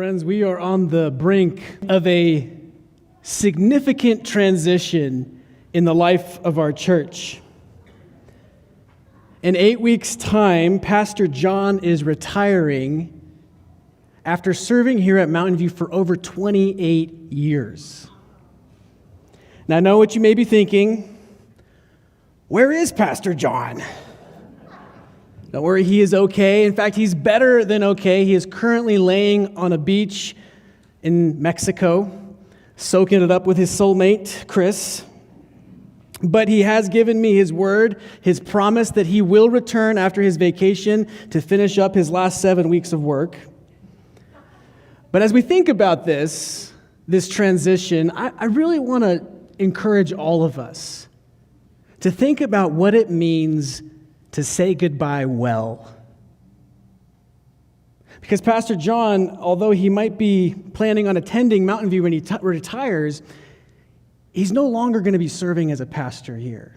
Friends, we are on the brink of a significant transition in the life of our church. In 8 weeks' time, Pastor John is retiring after serving here at Mountain View for over 28 years. Now, I know what you may be thinking. Where is Pastor John? Don't worry, he is okay. In fact, he's better than okay. He is currently laying on a beach in Mexico, soaking it up with his soulmate, Chris. But he has given me his word, his promise that he will return after his vacation to finish up his last 7 weeks of work. But as we think about this transition, I really want to encourage all of us to think about what it means to say goodbye well. Because Pastor John, although he might be planning on attending Mountain View when he retires, he's no longer going to be serving as a pastor here.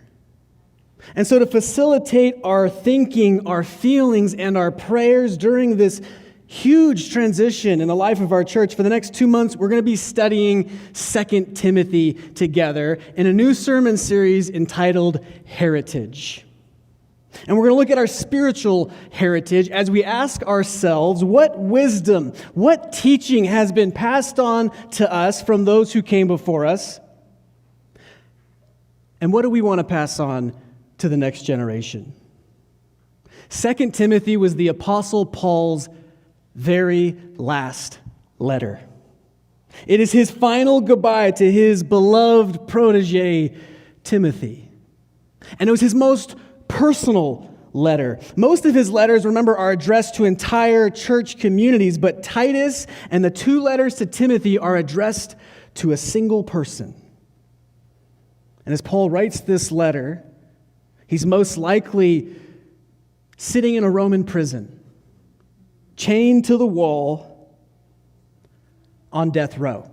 And so to facilitate our thinking, our feelings, and our prayers during this huge transition in the life of our church, for the next 2 months, we're going to be studying 2 Timothy together in a new sermon series entitled Heritage. And we're going to look at our spiritual heritage as we ask ourselves, what wisdom, what teaching has been passed on to us from those who came before us? And what do we want to pass on to the next generation? 2 Timothy was the Apostle Paul's very last letter. It is his final goodbye to his beloved protege, Timothy. And it was his most personal letter. Most of his letters, remember, are addressed to entire church communities, but Titus and the 2 letters to Timothy are addressed to a single person. And as Paul writes this letter, he's most likely sitting in a Roman prison, chained to the wall on death row.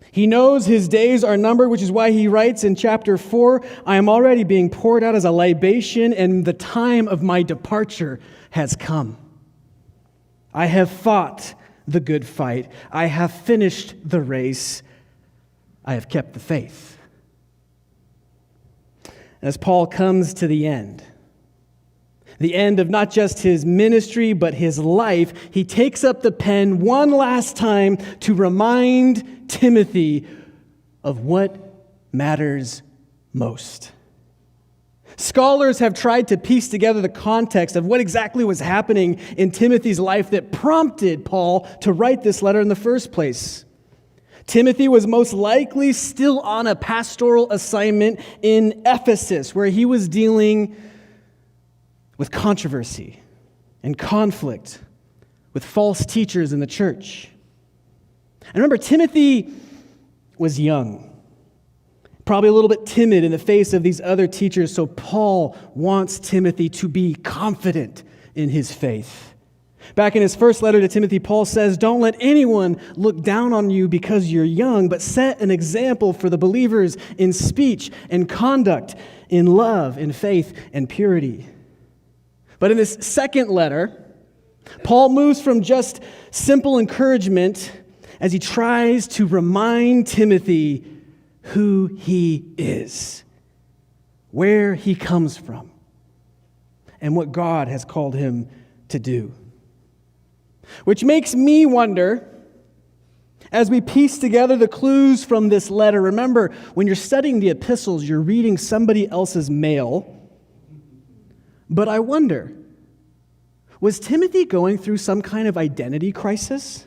He knows his days are numbered, which is why he writes in chapter 4, I am already being poured out as a libation, and the time of my departure has come. I have fought the good fight. I have finished the race. I have kept the faith. As Paul comes to the end of not just his ministry, but his life, he takes up the pen one last time to remind Timothy of what matters most. Scholars have tried to piece together the context of what exactly was happening in Timothy's life that prompted Paul to write this letter in the first place. Timothy was most likely still on a pastoral assignment in Ephesus, where he was dealing with controversy and conflict with false teachers in the church. And remember, Timothy was young, probably a little bit timid in the face of these other teachers, so Paul wants Timothy to be confident in his faith. Back in his first letter to Timothy, Paul says, don't let anyone look down on you because you're young, but set an example for the believers in speech and conduct, in love, in faith, and purity. But in this second letter, Paul moves from just simple encouragement as he tries to remind Timothy who he is, where he comes from, and what God has called him to do. Which makes me wonder, as we piece together the clues from this letter, remember, when you're studying the epistles, you're reading somebody else's mail. But I wonder, was Timothy going through some kind of identity crisis?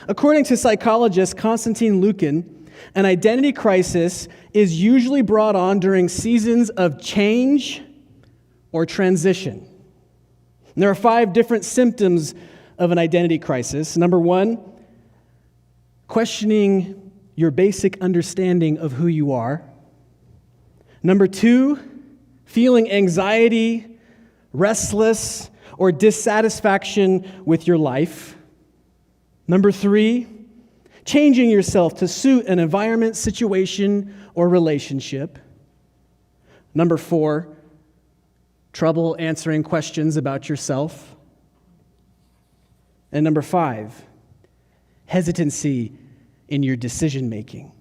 According to psychologist Konstantin Lukin, an identity crisis is usually brought on during seasons of change or transition. And there are 5 different symptoms of an identity crisis. Number 1, questioning your basic understanding of who you are. Number 2, feeling anxiety, restless, or dissatisfaction with your life. Number 3, changing yourself to suit an environment, situation, or relationship. Number 4, trouble answering questions about yourself. And number 5, hesitancy in your decision making.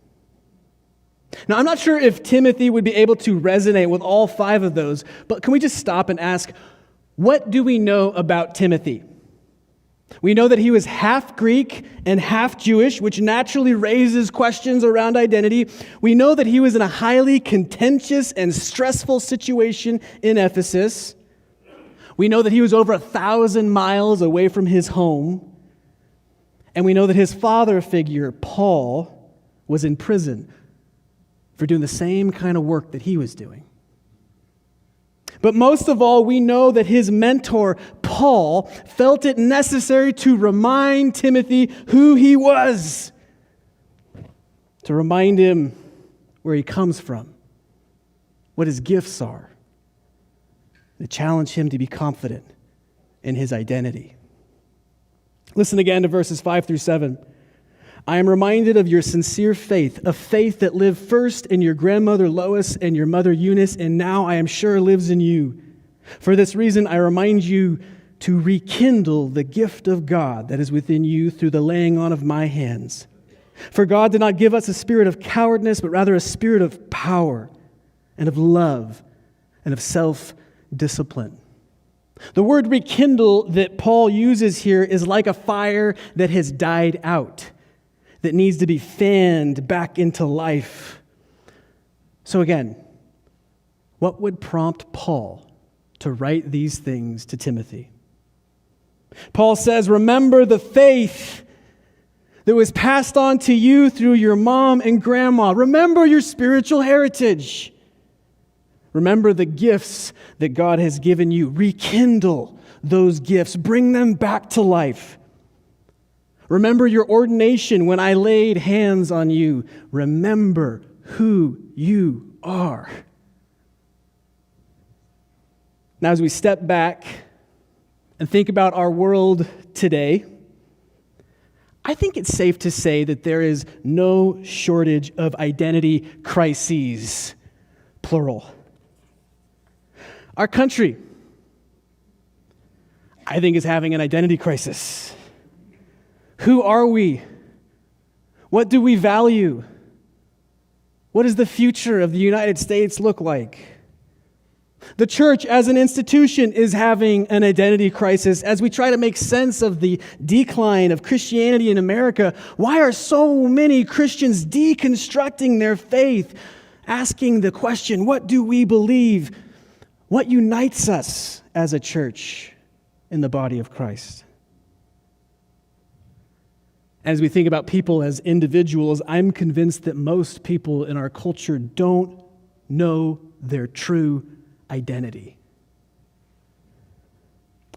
Now, I'm not sure if Timothy would be able to resonate with all 5 of those, but can we just stop and ask, what do we know about Timothy? We know that he was half Greek and half Jewish, which naturally raises questions around identity. We know that he was in a highly contentious and stressful situation in Ephesus. We know that he was over 1,000 miles away from his home. And we know that his father figure, Paul, was in prison for doing the same kind of work that he was doing. But most of all, we know that his mentor, Paul, felt it necessary to remind Timothy who he was, to remind him where he comes from, what his gifts are, to challenge him to be confident in his identity. Listen again to verses 5 through 7. I am reminded of your sincere faith, a faith that lived first in your grandmother Lois and your mother Eunice, and now I am sure lives in you. For this reason, I remind you to rekindle the gift of God that is within you through the laying on of my hands. For God did not give us a spirit of cowardice, but rather a spirit of power and of love and of self-discipline. The word rekindle that Paul uses here is like a fire that has died out, that needs to be fanned back into life. So again, what would prompt Paul to write these things to Timothy? Paul says, remember the faith that was passed on to you through your mom and grandma. Remember your spiritual heritage. Remember the gifts that God has given you. Rekindle those gifts. Bring them back to life. Remember your ordination when I laid hands on you. Remember who you are. Now, as we step back and think about our world today, I think it's safe to say that there is no shortage of identity crises, plural. Our country, I think, is having an identity crisis. Who are we? What do we value? What does the future of the United States look like? The church as an institution is having an identity crisis as we try to make sense of the decline of Christianity in America. Why are so many Christians deconstructing their faith, asking the question, what do we believe? What unites us as a church in the body of Christ? As we think about people as individuals, I'm convinced that most people in our culture don't know their true identity.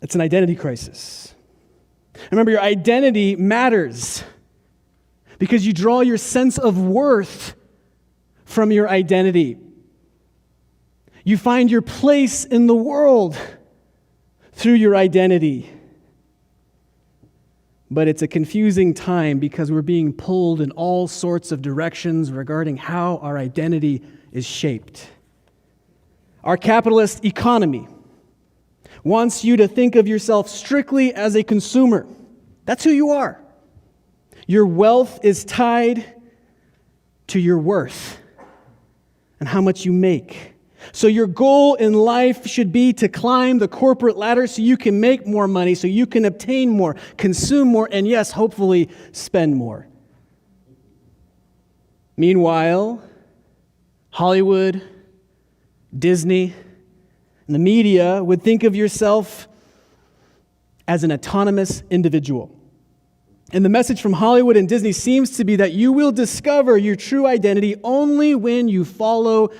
It's an identity crisis. Remember, your identity matters because you draw your sense of worth from your identity. You find your place in the world through your identity. But it's a confusing time because we're being pulled in all sorts of directions regarding how our identity is shaped. Our capitalist economy wants you to think of yourself strictly as a consumer. That's who you are. Your wealth is tied to your worth and how much you make. So your goal in life should be to climb the corporate ladder so you can make more money, so you can obtain more, consume more, and yes, hopefully spend more. Meanwhile, Hollywood, Disney, and the media would think of yourself as an autonomous individual. And the message from Hollywood and Disney seems to be that you will discover your true identity only when you follow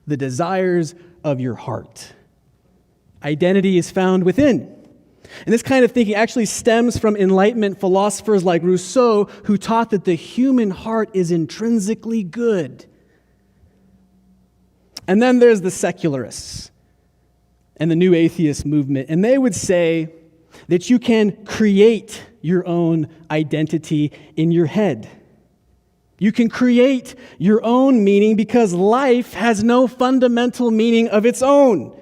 the desires of your heart. Identity is found within. And this kind of thinking actually stems from Enlightenment philosophers like Rousseau, who taught that the human heart is intrinsically good. And then there's the secularists and the new atheist movement, and they would say that you can create your own identity in your head. You can create your own meaning because life has no fundamental meaning of its own.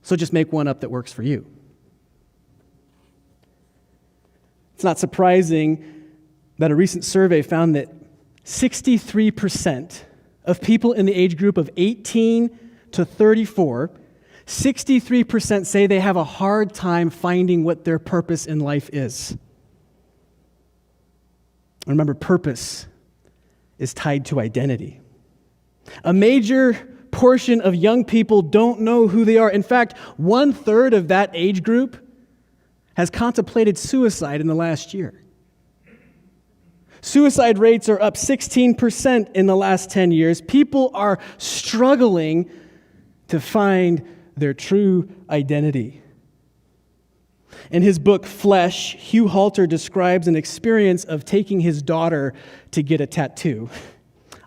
So just make one up that works for you. It's not surprising that a recent survey found that 63% of people in the age group of 18 to 34, 63% say they have a hard time finding what their purpose in life is. Remember, purpose is tied to identity. A major portion of young people don't know who they are. In fact, 1/3 of that age group has contemplated suicide in the last year. Suicide rates are up 16% in the last 10 years. People are struggling to find their true identity. In his book, Flesh, Hugh Halter describes an experience of taking his daughter to get a tattoo.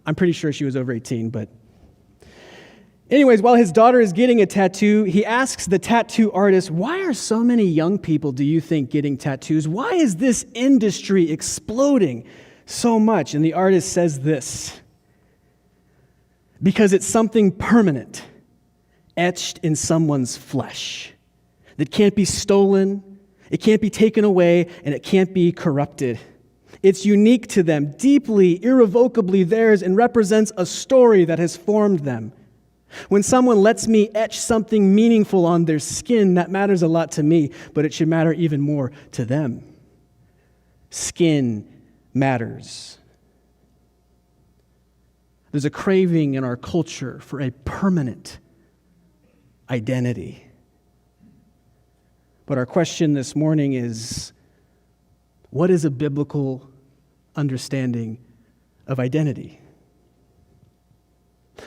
I'm pretty sure she was over 18, but anyways, while his daughter is getting a tattoo, he asks the tattoo artist, "Why are so many young people, do you think, getting tattoos? Why is this industry exploding so much?" And the artist says this: "Because it's something permanent, etched in someone's flesh, that can't be stolen, it can't be taken away, and it can't be corrupted. It's unique to them, deeply, irrevocably theirs, and represents a story that has formed them. When someone lets me etch something meaningful on their skin, that matters a lot to me, but it should matter even more to them. Skin matters." There's a craving in our culture for a permanent identity. But our question this morning is, what is a biblical understanding of identity?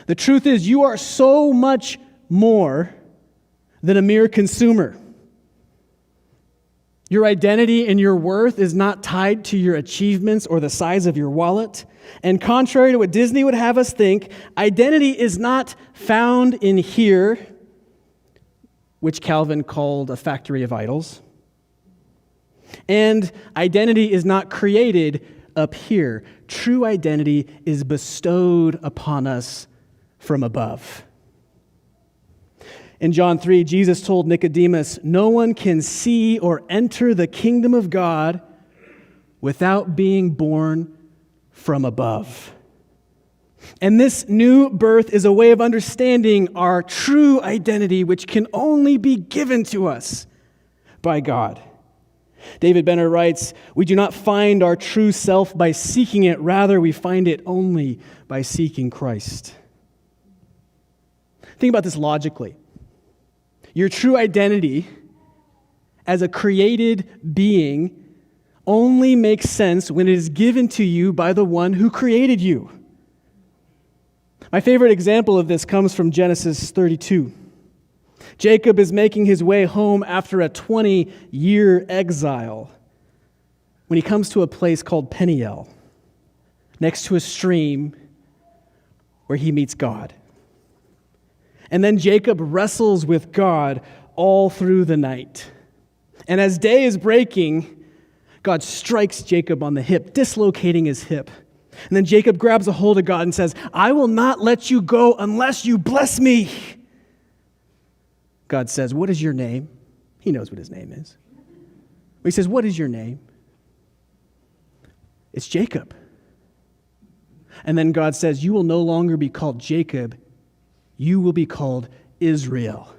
The truth is, you are so much more than a mere consumer. Your identity and your worth is not tied to your achievements or the size of your wallet. And contrary to what Disney would have us think, identity is not found in here, which Calvin called a factory of idols. And identity is not created up here. True identity is bestowed upon us from above. In John 3, Jesus told Nicodemus, "No one can see or enter the kingdom of God without being born from above." And this new birth is a way of understanding our true identity, which can only be given to us by God. David Benner writes, "We do not find our true self by seeking it. Rather, we find it only by seeking Christ." Think about this logically. Your true identity as a created being only makes sense when it is given to you by the one who created you. My favorite example of this comes from Genesis 32. Jacob is making his way home after a 20-year exile when he comes to a place called Peniel, next to a stream where he meets God. And then Jacob wrestles with God all through the night. And as day is breaking, God strikes Jacob on the hip, dislocating his hip. And then Jacob grabs a hold of God and says, "I will not let you go unless you bless me." God says, "What is your name?" He knows what his name is. He says, "What is your name?" It's Jacob. And then God says, "You will no longer be called Jacob. You will be called Israel,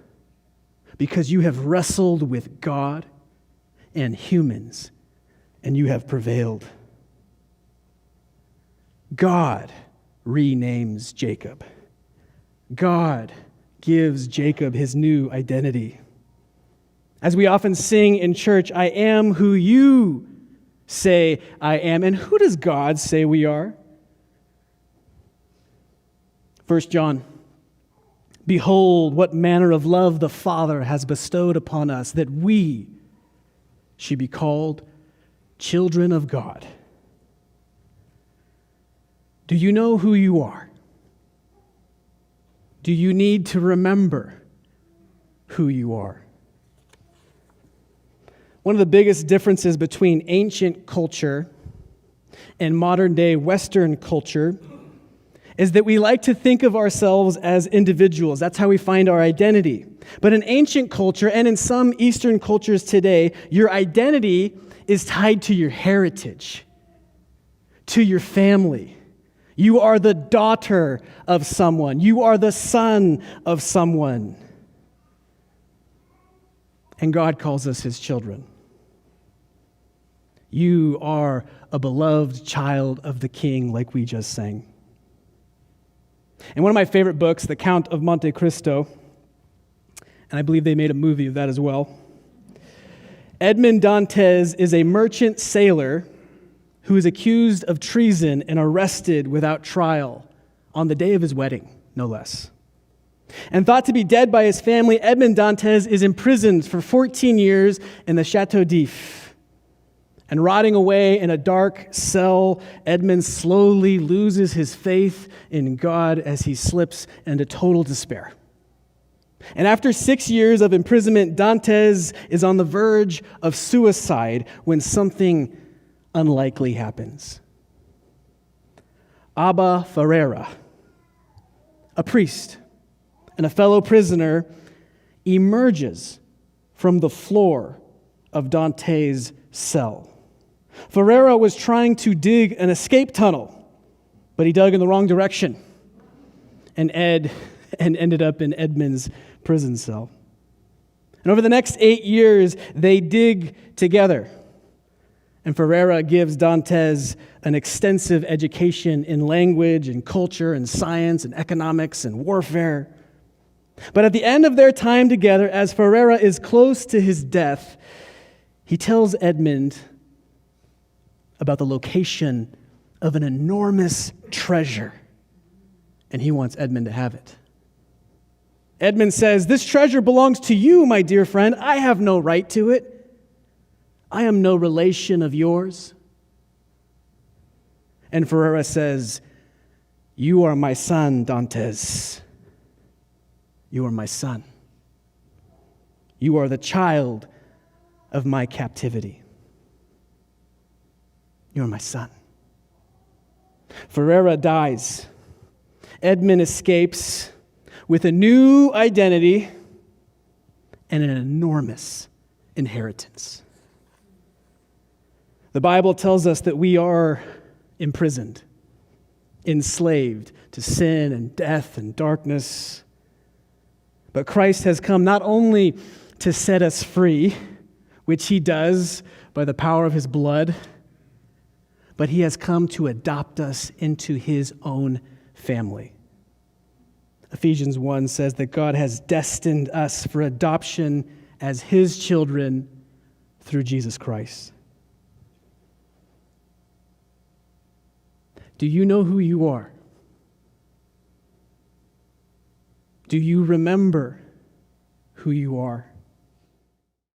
because you have wrestled with God and humans, and you have prevailed." God renames Jacob. God gives Jacob his new identity. As we often sing in church, "I am who you say I am." And who does God say we are? 1 John, "Behold, what manner of love the Father has bestowed upon us, that we should be called children of God." Do you know who you are? Do you need to remember who you are? One of the biggest differences between ancient culture and modern-day Western culture is that we like to think of ourselves as individuals. That's how we find our identity. But in ancient culture and in some Eastern cultures today, your identity is tied to your heritage, to your family. You are the daughter of someone. You are the son of someone. And God calls us his children. You are a beloved child of the King, like we just sang. And one of my favorite books, The Count of Monte Cristo, and I believe they made a movie of that as well. Edmond Dantes is a merchant sailor who is accused of treason and arrested without trial on the day of his wedding, no less. And thought to be dead by his family, Edmond Dantes is imprisoned for 14 years in the Chateau d'If. And rotting away in a dark cell, Edmond slowly loses his faith in God as he slips into total despair. And after 6 years of imprisonment, Dantes is on the verge of suicide when something unlikely happens. Abba Ferreira, a priest and a fellow prisoner, emerges from the floor of Dantes' cell. Ferreira was trying to dig an escape tunnel, but he dug in the wrong direction and ended up in Edmond's prison cell. And over the next 8 years, they dig together. And Ferreira gives Dantes an extensive education in language and culture and science and economics and warfare. But at the end of their time together, as Ferreira is close to his death, he tells Edmond about the location of an enormous treasure, and he wants Edmond to have it. Edmond says, "This treasure belongs to you, my dear friend. I have no right to it. I am no relation of yours." And Ferreira says, "You are my son, Dantes. You are my son. You are the child of my captivity. You are my son." Ferreira dies. Edmond escapes with a new identity and an enormous inheritance. The Bible tells us that we are imprisoned, enslaved to sin and death and darkness. But Christ has come not only to set us free, which he does by the power of his blood, but he has come to adopt us into his own family. Ephesians 1 says that God has destined us for adoption as his children through Jesus Christ. Do you know who you are? Do you remember who you are?